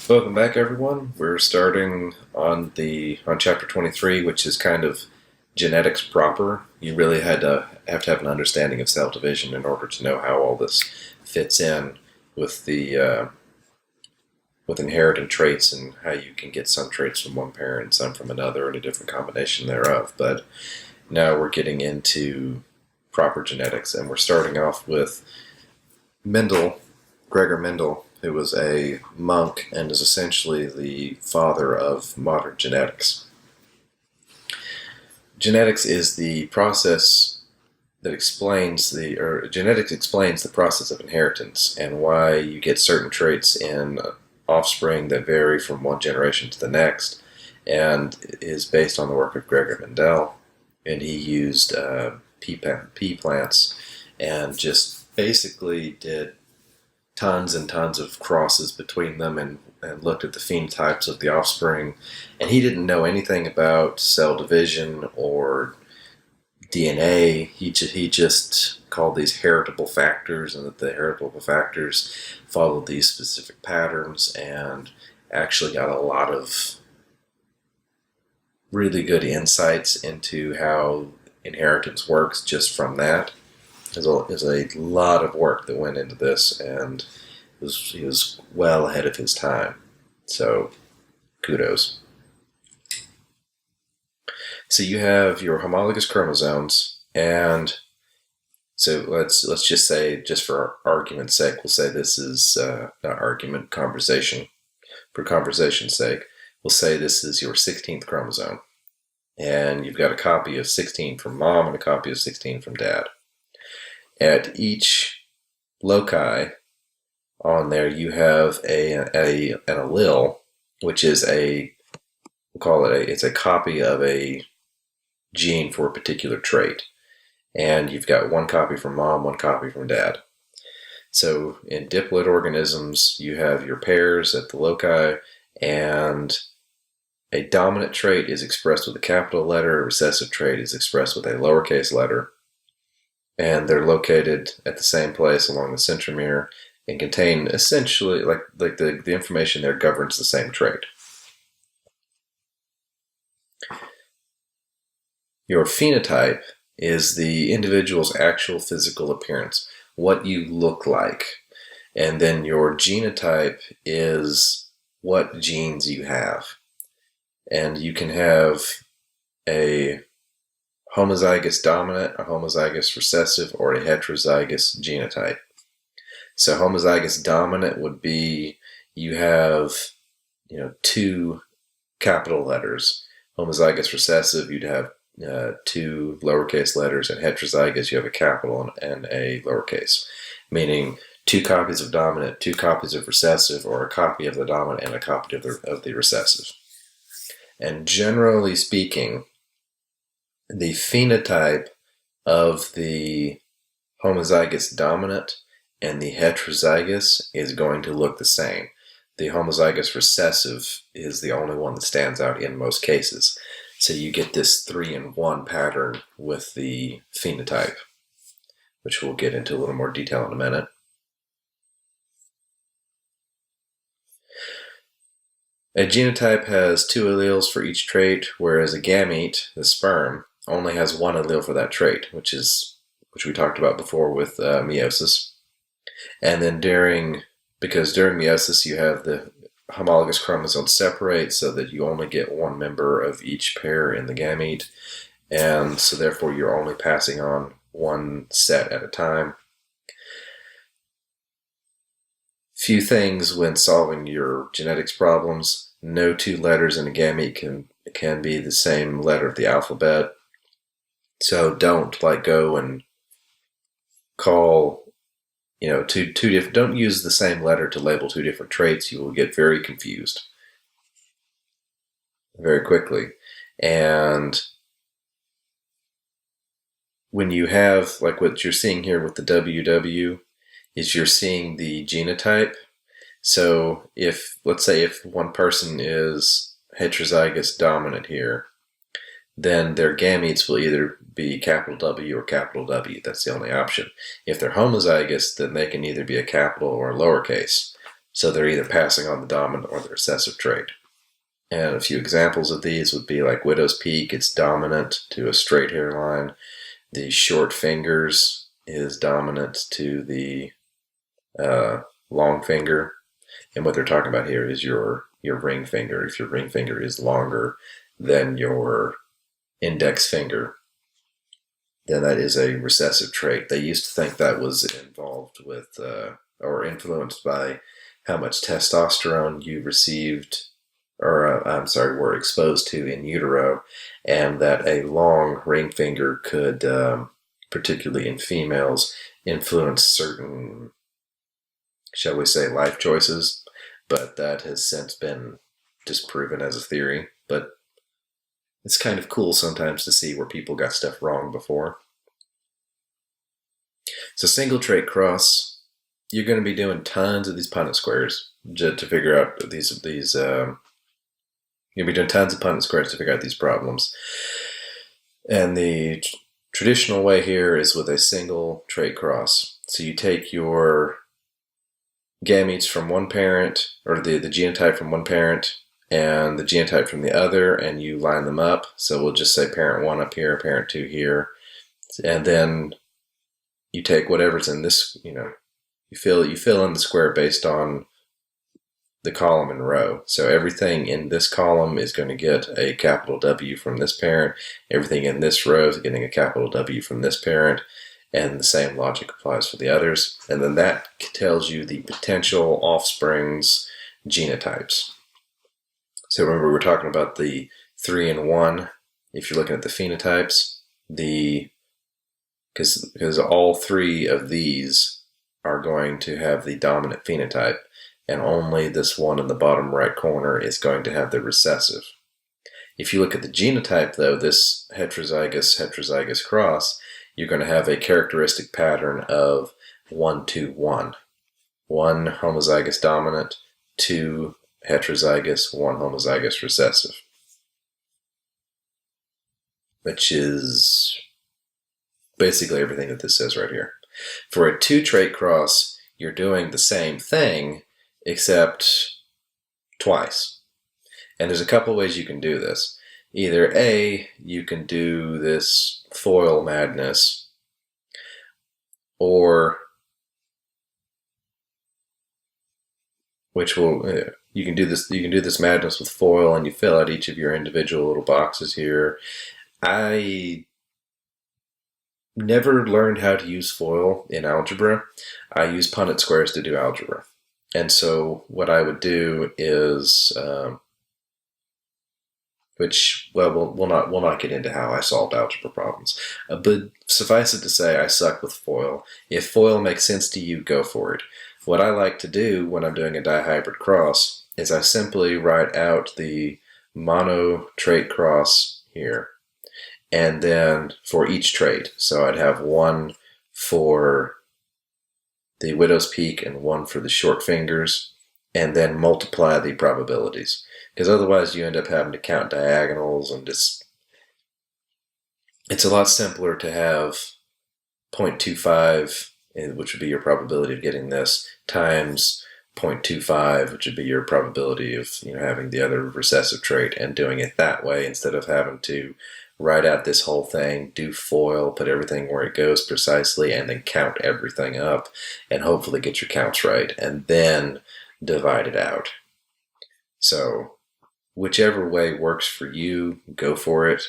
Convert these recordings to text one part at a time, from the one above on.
Welcome back, everyone. We're starting on chapter 23, which is kind of genetics proper. You really have an understanding of cell division in order to know how all this fits in with the with inherited traits and how you can get some traits from one parent and some from another and a different combination thereof. But now we're getting into proper genetics, and we're starting off with Mendel, Gregor Mendel, who was a monk and is essentially the father of modern genetics. Genetics is the process that genetics explains the process of inheritance and why you get certain traits in offspring that vary from one generation to the next, and is based on the work of Gregor Mendel. And he used pea plants and just basically did tons and tons of crosses between them and looked at the phenotypes of the offspring. And he didn't know anything about cell division or DNA. He just called these heritable factors, and that the heritable factors followed these specific patterns, and actually got a lot of really good insights into how inheritance works just from that. There's a lot of work that went into this, and he was well ahead of his time. So, kudos. So you have your homologous chromosomes, and so let's just say, just for argument's sake, we'll say this is not argument, conversation. For conversation's sake, we'll say this is your 16th chromosome, and you've got a copy of 16 from mom and a copy of 16 from dad. At each loci on there, you have an allele, which is it's a copy of a gene for a particular trait. And you've got one copy from mom, one copy from dad. So in diploid organisms, you have your pairs at the loci, and a dominant trait is expressed with a capital letter, a recessive trait is expressed with a lowercase letter, and they're located at the same place along the centromere and contain essentially, like the information there governs the same trait. Your phenotype is the individual's actual physical appearance, what you look like. And then your genotype is what genes you have. And you can have a homozygous dominant, a homozygous recessive, or a heterozygous genotype. So homozygous dominant would be you have, two capital letters. Homozygous recessive, you'd have two lowercase letters, and heterozygous, you have a capital and a lowercase, meaning two copies of dominant, two copies of recessive, or a copy of the dominant and a copy of the recessive. And generally speaking, the phenotype of the homozygous dominant and the heterozygous is going to look the same. The homozygous recessive is the only one that stands out in most cases. So you get this 3-in-1 pattern with the phenotype, which we'll get into a little more detail in a minute. A genotype has two alleles for each trait, whereas a gamete, the sperm, only has one allele for that trait, which we talked about before with meiosis. And then because during meiosis you have the homologous chromosomes separate so that you only get one member of each pair in the gamete, and so therefore you're only passing on one set at a time. Few things when solving your genetics problems. No two letters in a gamete can be the same letter of the alphabet. So don't go and call two different. Don't use the same letter to label two different traits. You will get very confused very quickly. And when you have, like what you're seeing here with the WW, is you're seeing the genotype. So let's say if one person is heterozygous dominant here, then their gametes will either be capital W or capital W. That's the only option. If they're homozygous, then they can either be a capital or a lowercase. So they're either passing on the dominant or the recessive trait. And a few examples of these would be like widow's peak, it's dominant to a straight hairline. The short fingers is dominant to the long finger. And what they're talking about here is your ring finger. If your ring finger is longer than your index finger, then that is a recessive trait. They used to think that was involved with or influenced by how much testosterone you received, or were exposed to in utero, and that a long ring finger could, particularly in females, influence certain, shall we say, life choices. But that has since been disproven as a theory. But it's kind of cool sometimes to see where people got stuff wrong before. So single trait cross, you're going to be doing tons of these Punnett squares to figure out these. You'll be doing tons of Punnett squares to figure out these problems. And the traditional way here is with a single trait cross. So you take your gametes from one parent, or the genotype from one parent, and the genotype from the other, and you line them up. So we'll just say parent 1 up here, parent 2 here. And then you take whatever's in this, you fill in the square based on the column and row. So everything in this column is going to get a capital W from this parent. Everything in this row is getting a capital W from this parent. And the same logic applies for the others. And then that tells you the potential offspring's genotypes. So remember, we were talking about the 3 and 1. If you're looking at the phenotypes, because all 3 of these are going to have the dominant phenotype, and only this one in the bottom right corner is going to have the recessive. If you look at the genotype, though, this heterozygous cross, you're going to have a characteristic pattern of 1, 2, 1. 1 homozygous dominant, 2 heterozygous, 1 homozygous recessive. Which is basically everything that this says right here. For a 2-trait cross, you're doing the same thing, except twice. And there's a couple ways you can do this. Either A, you can do this foil madness, or you can do this madness with foil, and you fill out each of your individual little boxes here. I never learned how to use foil in algebra. I use Punnett squares to do algebra. And so what I would do is, we'll not get into how I solved algebra problems. But suffice it to say, I suck with foil. If foil makes sense to you, go for it. What I like to do when I'm doing a dihybrid cross is I simply write out the mono trait cross here. And then for each trait, so I'd have 1 for the widow's peak and 1 for the short fingers, and then multiply the probabilities. Because otherwise you end up having to count diagonals, and it's a lot simpler to have 0.25, which would be your probability of getting this, times 0.25, which would be your probability of having the other recessive trait, and doing it that way instead of having to write out this whole thing, do foil, put everything where it goes precisely, and then count everything up, and hopefully get your counts right, and then divide it out. So whichever way works for you, go for it.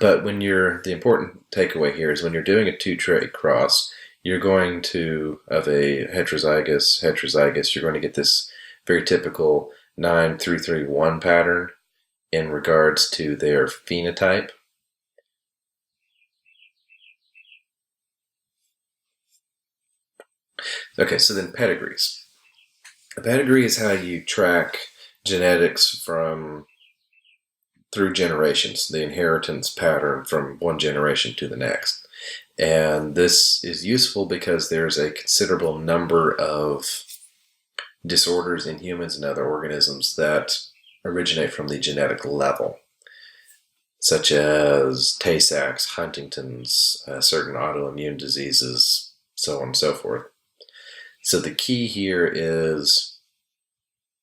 But the important takeaway here is when you're doing a 2-trait cross, you're going to, of a heterozygous, you're going to get this very typical 9-3-3-1 pattern in regards to their phenotype. Okay, so then pedigrees. A pedigree is how you track genetics through generations, the inheritance pattern from one generation to the next. And this is useful because there's a considerable number of disorders in humans and other organisms that originate from the genetic level, such as Tay-Sachs, Huntington's, certain autoimmune diseases, so on and so forth. So the key here is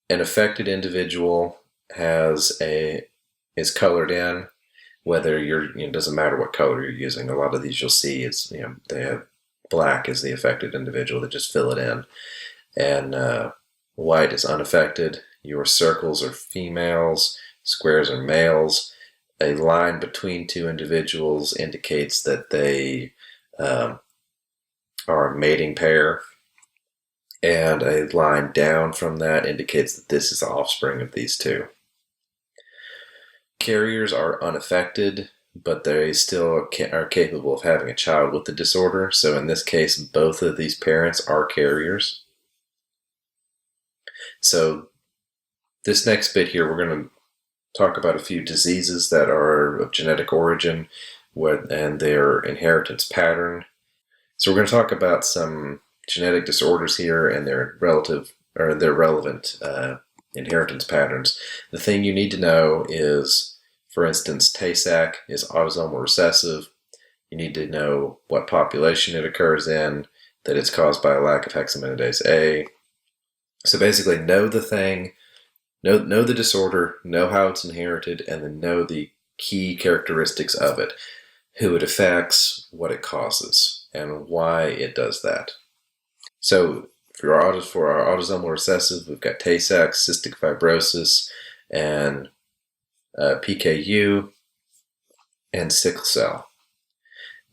an affected individual is colored in, whether it doesn't matter what color you're using. A lot of these you'll see they have black is the affected individual. They just fill it in, and white is unaffected. Your circles are females, squares are males. A line between two individuals indicates that they are a mating pair, and a line down from that indicates that this is the offspring of these two. Carriers are unaffected, but they still are capable of having a child with the disorder. So in this case, both of these parents are carriers. So this next bit here, we're going to talk about a few diseases that are of genetic origin and their inheritance pattern. So we're going to talk about some genetic disorders here and their relevant inheritance patterns. The thing you need to know is, for instance, Tay-Sachs is autosomal recessive. You need to know what population it occurs in, that it's caused by a lack of hexaminidase A. So basically, know the thing, know the disorder, know how it's inherited, and then know the key characteristics of it, who it affects, what it causes, and why it does that. So for our autosomal recessive, we've got Tay-Sachs, cystic fibrosis, and PKU, and sickle cell.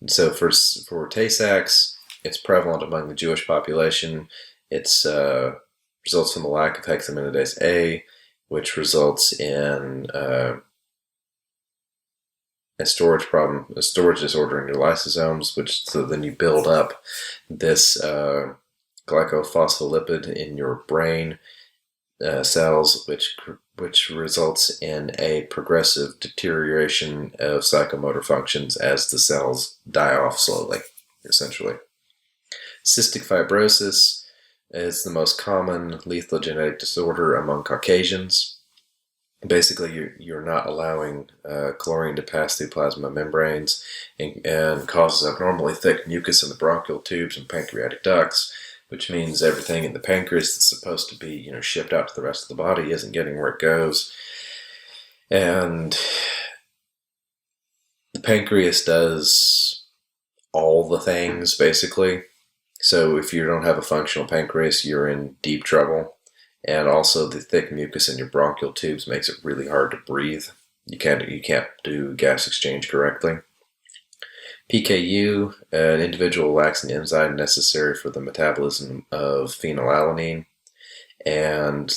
And so for Tay-Sachs, it's prevalent among the Jewish population. It's results from the lack of hexaminidase A, which results in a storage disorder in your lysosomes, so then you build up this glycophospholipid in your brain cells, which results in a progressive deterioration of psychomotor functions as the cells die off slowly, essentially. Cystic fibrosis is the most common lethal genetic disorder among Caucasians. Basically, you're not allowing chlorine to pass through plasma membranes and causes abnormally thick mucus in the bronchial tubes and pancreatic ducts, which means everything in the pancreas that's supposed to be shipped out to the rest of the body isn't getting where it goes. And the pancreas does all the things, basically. So if you don't have a functional pancreas, you're in deep trouble. And also the thick mucus in your bronchial tubes makes it really hard to breathe. You can't do gas exchange correctly. PKU, an individual lacks an enzyme necessary for the metabolism of phenylalanine. And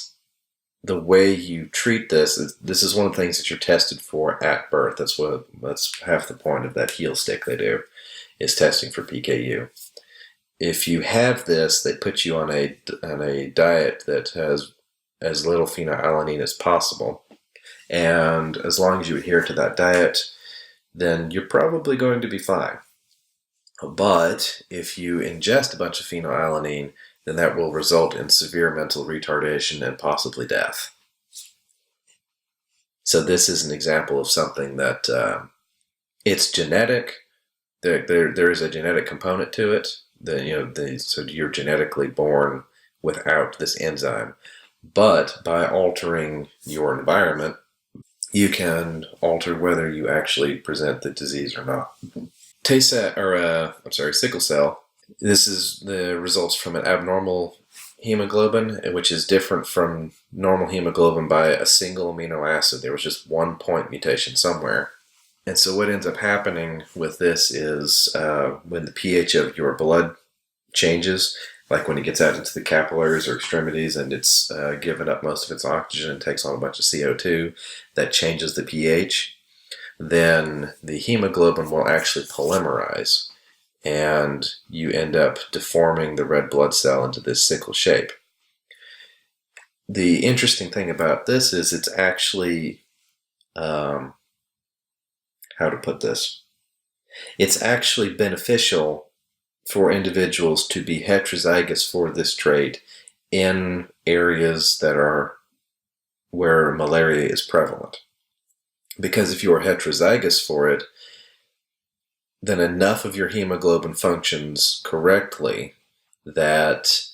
the way you treat this is one of the things that you're tested for at birth. That's half the point of that heel stick they do, is testing for PKU. If you have this, they put you on a diet that has as little phenylalanine as possible. And as long as you adhere to that diet, then you're probably going to be fine. But if you ingest a bunch of phenylalanine, then that will result in severe mental retardation and possibly death. So this is an example of something that it's genetic. There is a genetic component to it. So you're genetically born without this enzyme. But by altering your environment, you can alter whether you actually present the disease or not. Sickle cell. This is the results from an abnormal hemoglobin, which is different from normal hemoglobin by a single amino acid. There was just one point mutation somewhere. And so what ends up happening with this is when the pH of your blood changes, like when it gets out into the capillaries or extremities and it's given up most of its oxygen and takes on a bunch of CO2, that changes the pH, then the hemoglobin will actually polymerize and you end up deforming the red blood cell into this sickle shape. The interesting thing about this is it's actually, how to put this? It's actually beneficial for individuals to be heterozygous for this trait in areas that are where malaria is prevalent. Because if you are heterozygous for it, then enough of your hemoglobin functions correctly that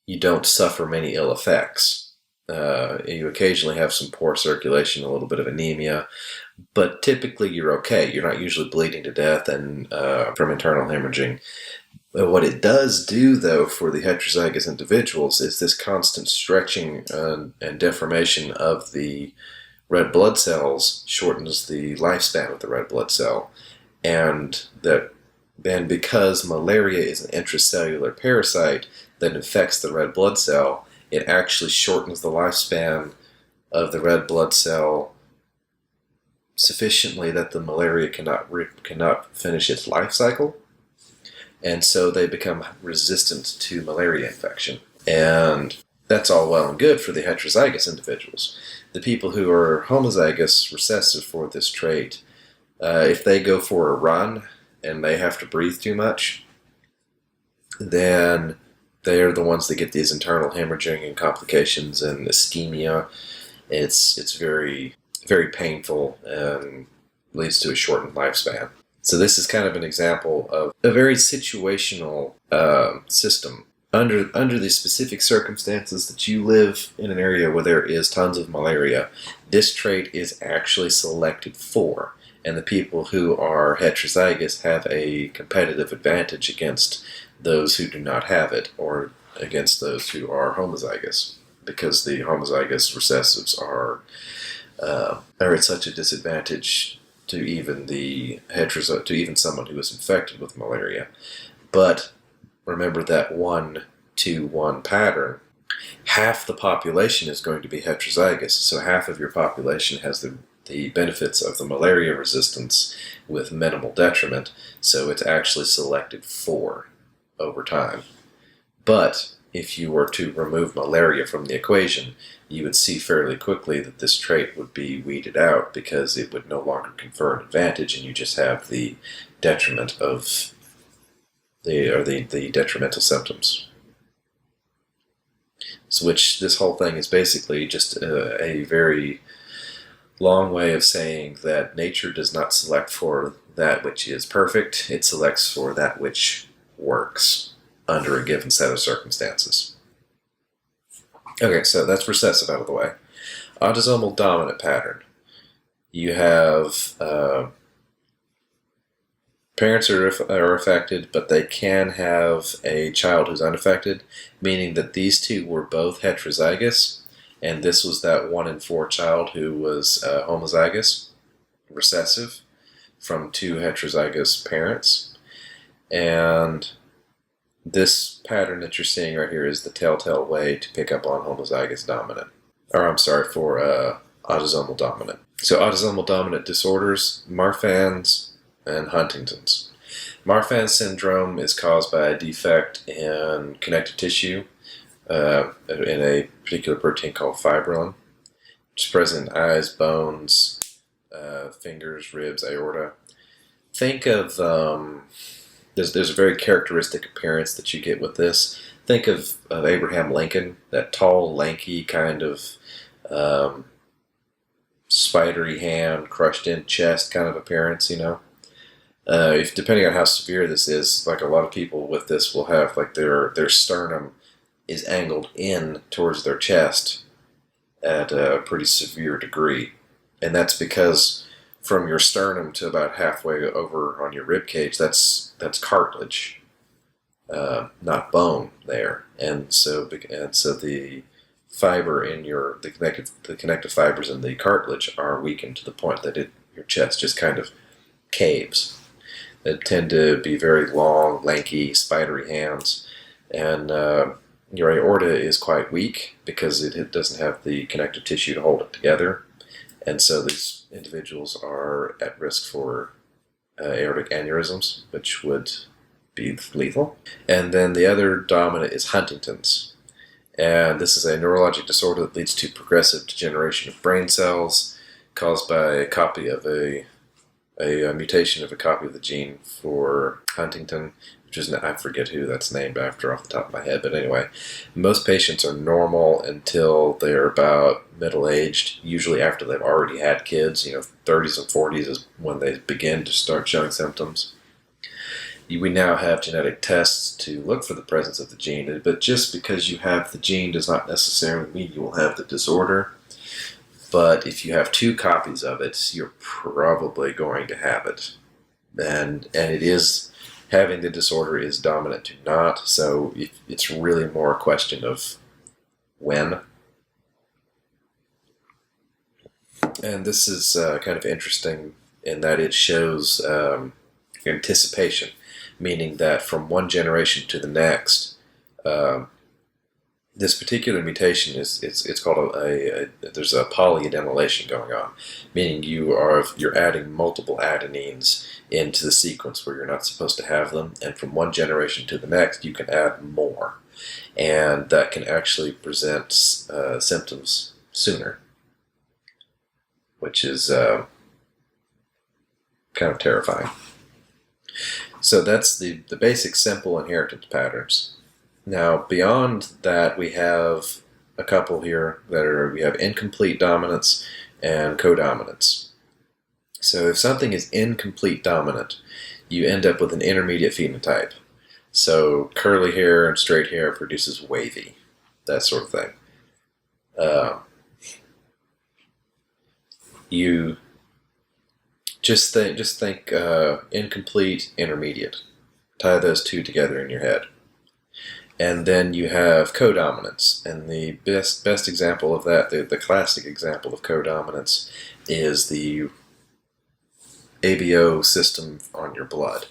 you don't suffer many ill effects. You occasionally have some poor circulation, a little bit of anemia, but typically you're okay. You're not usually bleeding to death and from internal hemorrhaging. What it does do, though, for the heterozygous individuals is this constant stretching and deformation of the red blood cells shortens the lifespan of the red blood cell. And because malaria is an intracellular parasite that infects the red blood cell, it actually shortens the lifespan of the red blood cell sufficiently that the malaria cannot finish its life cycle. And so they become resistant to malaria infection. And that's all well and good for the heterozygous individuals. The people who are homozygous recessive for this trait, if they go for a run and they have to breathe too much, then they're the ones that get these internal hemorrhaging and complications and ischemia. It's very, very painful and leads to a shortened lifespan. So this is kind of an example of a very situational system. Under the specific circumstances that you live in an area where there is tons of malaria, this trait is actually selected for. And the people who are heterozygous have a competitive advantage against those who do not have it, or against those who are homozygous, because the homozygous recessives are at such a disadvantage to even to even someone who is infected with malaria. But remember that 1-2-1 pattern. Half the population is going to be heterozygous, so half of your population has the benefits of the malaria resistance with minimal detriment, so it's actually selected for over time. But if you were to remove malaria from the equation, you would see fairly quickly that this trait would be weeded out because it would no longer confer an advantage, and you just have the detriment of the detrimental symptoms. So which this whole thing is basically just a very long way of saying that nature does not select for that which is perfect, it selects for that which works under a given set of circumstances. Okay, so that's recessive out of the way. Autosomal dominant pattern. You have parents are affected, but they can have a child who's unaffected, meaning that these two were both heterozygous, and this was that 1 in 4 child who was homozygous, recessive, from 2 heterozygous parents. And this pattern that you're seeing right here is the telltale way to pick up on homozygous dominant. For autosomal dominant. So autosomal dominant disorders, Marfan's and Huntington's. Marfan's syndrome is caused by a defect in connective tissue in a particular protein called fibrillin, which is present in eyes, bones, fingers, ribs, aorta. Think of there's a very characteristic appearance that you get with this. Think of Abraham Lincoln, that tall, lanky kind of spidery hand, crushed-in chest kind of appearance, you know. If depending on how severe this is, like a lot of people with this will have like their sternum is angled in towards their chest at a pretty severe degree, and that's because from your sternum to about halfway over on your rib cage, that's cartilage, not bone there, and so the fiber in the connective fibers in the cartilage are weakened to the point that your chest just kind of caves. They tend to be very long, lanky, spidery hands, and your aorta is quite weak because it doesn't have the connective tissue to hold it together, and so these individuals are at risk for aortic aneurysms, which would be lethal. And then the other dominant is Huntington's. And this is a neurologic disorder that leads to progressive degeneration of brain cells caused by a copy of a mutation of a copy of the gene for Huntington, which is, I forget who that's named after off the top of my head, but anyway, most patients are normal until they're about middle-aged, usually after they've already had kids. 30s and 40s is when they begin to start showing symptoms. We now have genetic tests to look for the presence of the gene, but just because you have the gene does not necessarily mean you will have the disorder. But if you have 2 copies of it, you're probably going to have it. And it is, having the disorder is dominant to not, so it's really more a question of when. And this is kind of interesting in that it shows anticipation, meaning that from one generation to the next, this particular mutation it's called there's a polyadenylation going on, meaning you're adding multiple adenines into the sequence where you're not supposed to have them, and from one generation to the next you can add more, and that can actually present symptoms sooner, which is kind of terrifying. So that's the basic simple inheritance patterns. Now, beyond that, we have a couple here we have incomplete dominance and codominance. So if something is incomplete dominant, you end up with an intermediate phenotype. So curly hair and straight hair produces wavy, that sort of thing. You just think incomplete, intermediate. Tie those 2 together in your head. And then you have codominance, and the best example of that, the classic example of codominance, is the ABO system on your blood.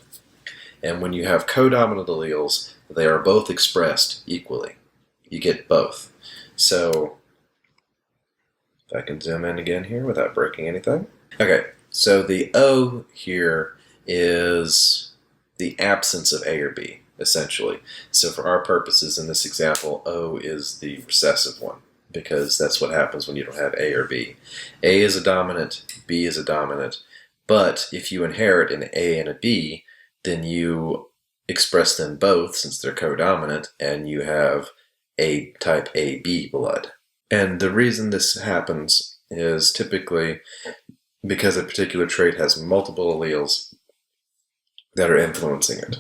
And when you have codominant alleles, they are both expressed equally. You get both. So, if I can zoom in again here without breaking anything. Okay, so the O here is the absence of A or B, essentially. So for our purposes in this example, O is the recessive one, because that's what happens when you don't have A or B. A is a dominant, B is a dominant, but if you inherit an A and a B, then you express them both since they're codominant, and you have a type AB blood. And the reason this happens is typically because a particular trait has multiple alleles that are influencing it.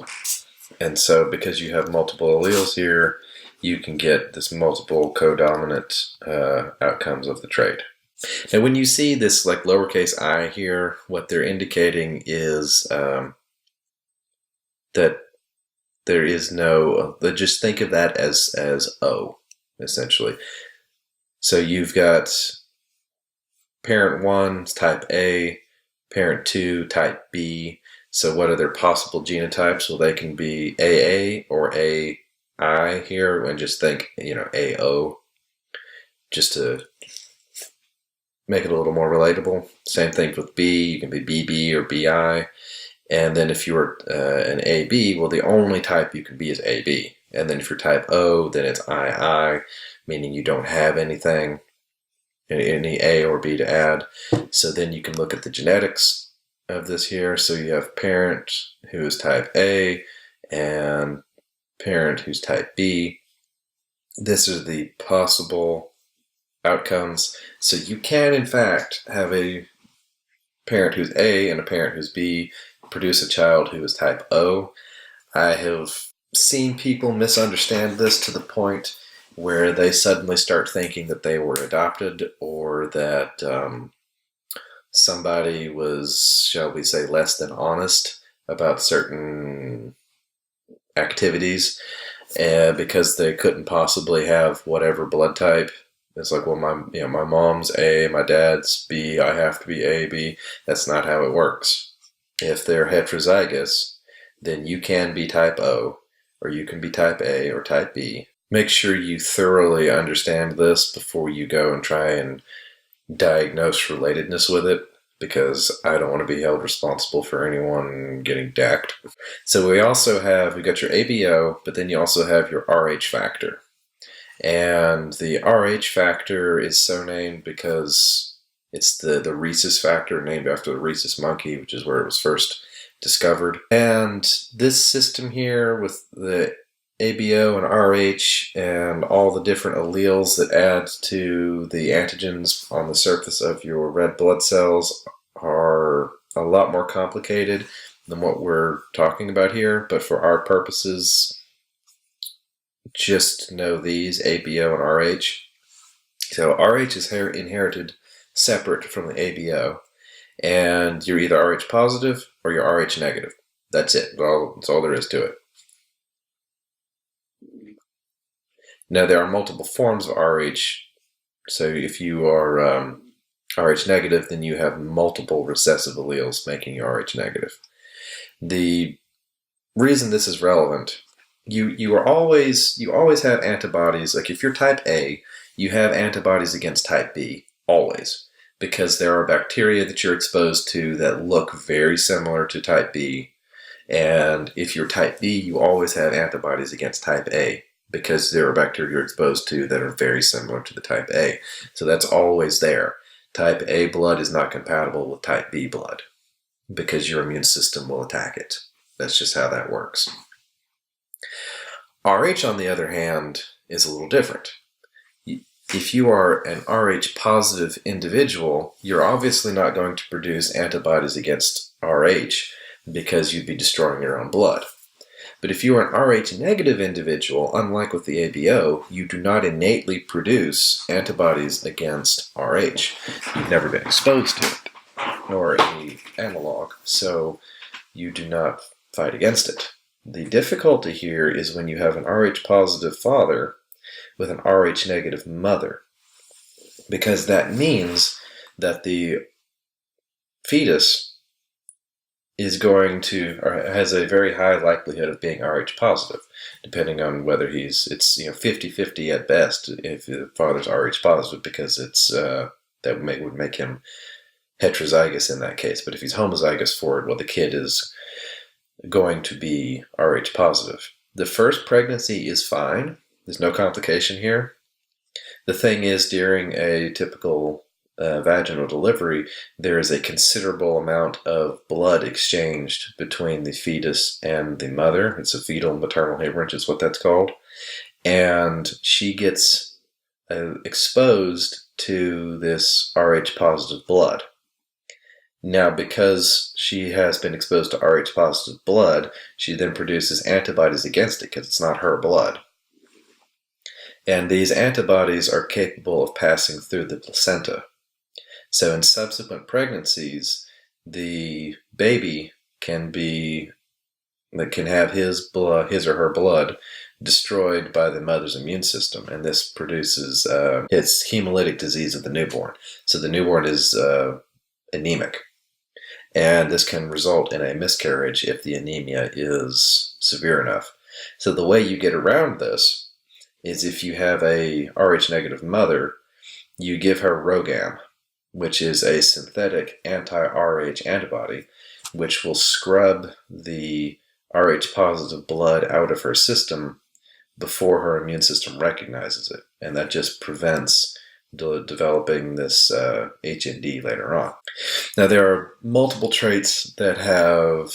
And so because you have multiple alleles here, you can get this multiple codominant outcomes of the trait. Now when you see this like lowercase I here, what they're indicating is that there is no, just think of that as O, essentially. So you've got parent 1 type A, parent 2 type B. So what are their possible genotypes? Well, they can be AA or AI here, and just think, AO, just to make it a little more relatable. Same thing with B, you can be BB or BI. And then if you're an AB, well, the only type you can be is AB. And then if you're type O, then it's II, meaning you don't have anything, any A or B to add. So then you can look at the genetics of this here. So you have parent who is type A and parent who's type B. This is the possible outcomes. So you can, in fact, have a parent who's A and a parent who's B produce a child who is type O. I have seen people misunderstand this to the point where they suddenly start thinking that they were adopted, or that somebody was, shall we say, less than honest about certain activities, because they couldn't possibly have whatever blood type. It's like, well, my mom's A, my dad's B, I have to be AB. That's not how it works. If they're heterozygous, then you can be type O, or you can be type A or type B. Make sure you thoroughly understand this before you go and try and diagnose relatedness with it, because I don't want to be held responsible for anyone getting decked. So we've got your ABO, but then you also have your RH factor. And the RH factor is so named because it's the rhesus factor, named after the rhesus monkey, which is where it was first discovered. And this system here with the ABO and RH and all the different alleles that add to the antigens on the surface of your red blood cells are a lot more complicated than what we're talking about here, but for our purposes, just know these, ABO and RH. So RH is inherited separate from the ABO, and you're either RH positive or you're RH negative. That's it. That's all there is to it. Now, there are multiple forms of RH. So if you are RH negative, then you have multiple recessive alleles making you RH negative. The reason this is relevant, you always have antibodies. Like if you're type A, you have antibodies against type B, always. Because there are bacteria that you're exposed to that look very similar to type B. And if you're type B, you always have antibodies against type A, because there are bacteria you're exposed to that are very similar to the type A. So that's always there. Type A blood is not compatible with type B blood because your immune system will attack it. That's just how that works. RH, on the other hand, is a little different. If you are an RH positive individual, you're obviously not going to produce antibodies against RH because you'd be destroying your own blood. But if you are an Rh negative individual, unlike with the ABO, you do not innately produce antibodies against Rh. You've never been exposed to it, nor any analog, so you do not fight against it. The difficulty here is when you have an Rh positive father with an Rh negative mother, because that means that the fetus is going to, or has a very high likelihood of being Rh positive, depending on whether it's 50-50 at best if the father's Rh positive, because it's that would make him heterozygous in that case. But if he's homozygous for it, well, the kid is going to be Rh positive. The first pregnancy is fine. There's no complication here. The thing is, during a typical vaginal delivery, there is a considerable amount of blood exchanged between the fetus and the mother. It's a fetal maternal hemorrhage is what that's called. And she gets exposed to this Rh positive blood. Now, because she has been exposed to Rh positive blood, she then produces antibodies against it because it's not her blood. And these antibodies are capable of passing through the placenta. So in subsequent pregnancies, the baby can have his or her blood destroyed by the mother's immune system, and this produces it's hemolytic disease of the newborn. So the newborn is anemic, and this can result in a miscarriage if the anemia is severe enough. So the way you get around this is if you have a Rh negative mother, you give her Rogam, which is a synthetic anti-Rh antibody, which will scrub the Rh positive blood out of her system before her immune system recognizes it. And that just prevents developing this HND later on. Now, there are multiple traits that have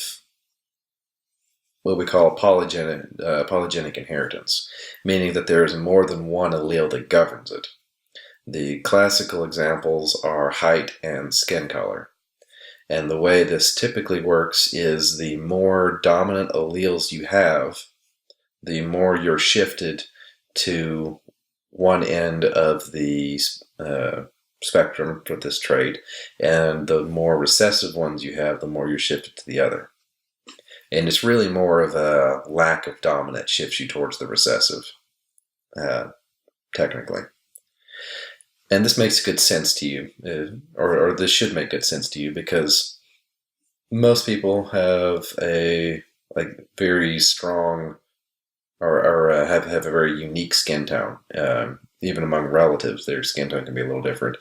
what we call polygenic inheritance, meaning that there is more than one allele that governs it. The classical examples are height and skin color. And the way this typically works is the more dominant alleles you have, the more you're shifted to one end of the spectrum for this trait, and the more recessive ones you have, the more you're shifted to the other. And it's really more of a lack of dominant shifts you towards the recessive, technically. And this makes good sense to you, or this should make good sense to you, because most people have a very strong, or have a very unique skin tone. Even among relatives, their skin tone can be a little different.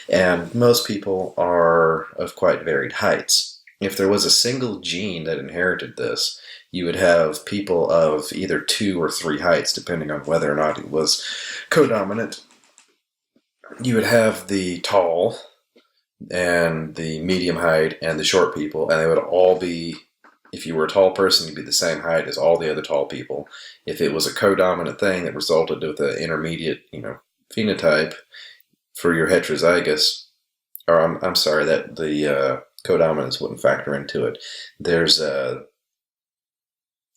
And most people are of quite varied heights. If there was a single gene that inherited this, you would have people of either 2 or 3 heights, depending on whether or not it was codominant. You would have the tall and the medium height and the short people, and they would all be, if you were a tall person, you'd be the same height as all the other tall people. If it was a codominant thing that resulted with an intermediate, phenotype for your heterozygous, or I'm sorry, that the Codominance wouldn't factor into it.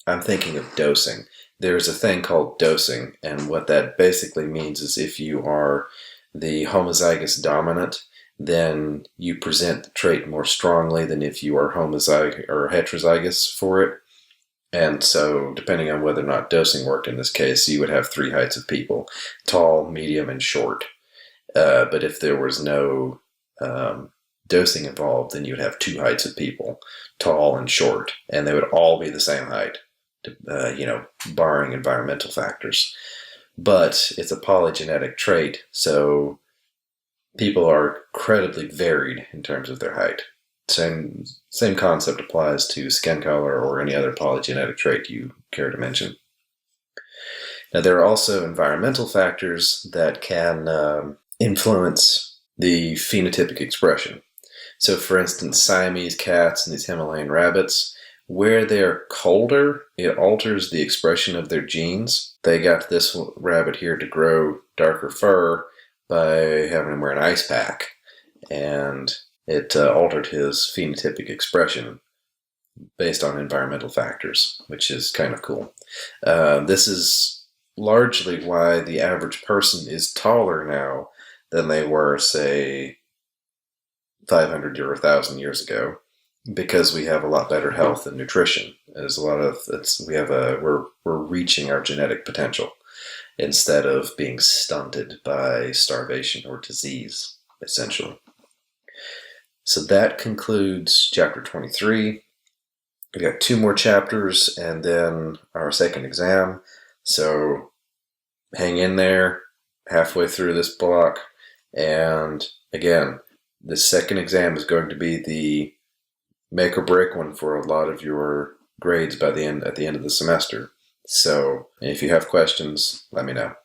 I'm thinking of dosing. There's a thing called dosing, and what that basically means is if you are the homozygous dominant, then you present the trait more strongly than if you are homozygous or heterozygous for it. And so, depending on whether or not dosing worked in this case, you would have three heights of people: tall, medium, and short. But if there was no dosing involved, then you'd have two heights of people: tall and short, and they would all be the same height, barring environmental factors. But it's a polygenetic trait, so people are incredibly varied in terms of their height. Same concept applies to skin color or any other polygenetic trait you care to mention. Now, there are also environmental factors that can influence the phenotypic expression. So, for instance, Siamese cats and these Himalayan rabbits, where they're colder, it alters the expression of their genes. They got this rabbit here to grow darker fur by having him wear an ice pack, and it altered his phenotypic expression based on environmental factors, which is kind of cool. This is largely why the average person is taller now than they were, say, 500 or 1,000 years ago, because we have a lot better health and nutrition. We're reaching our genetic potential instead of being stunted by starvation or disease, essentially. So that concludes chapter 23. We got 2 more chapters and then our second exam. So hang in there halfway through this block. And again, the second exam is going to be the make or break one for a lot of your grades at the end of the semester. So if you have questions, let me know.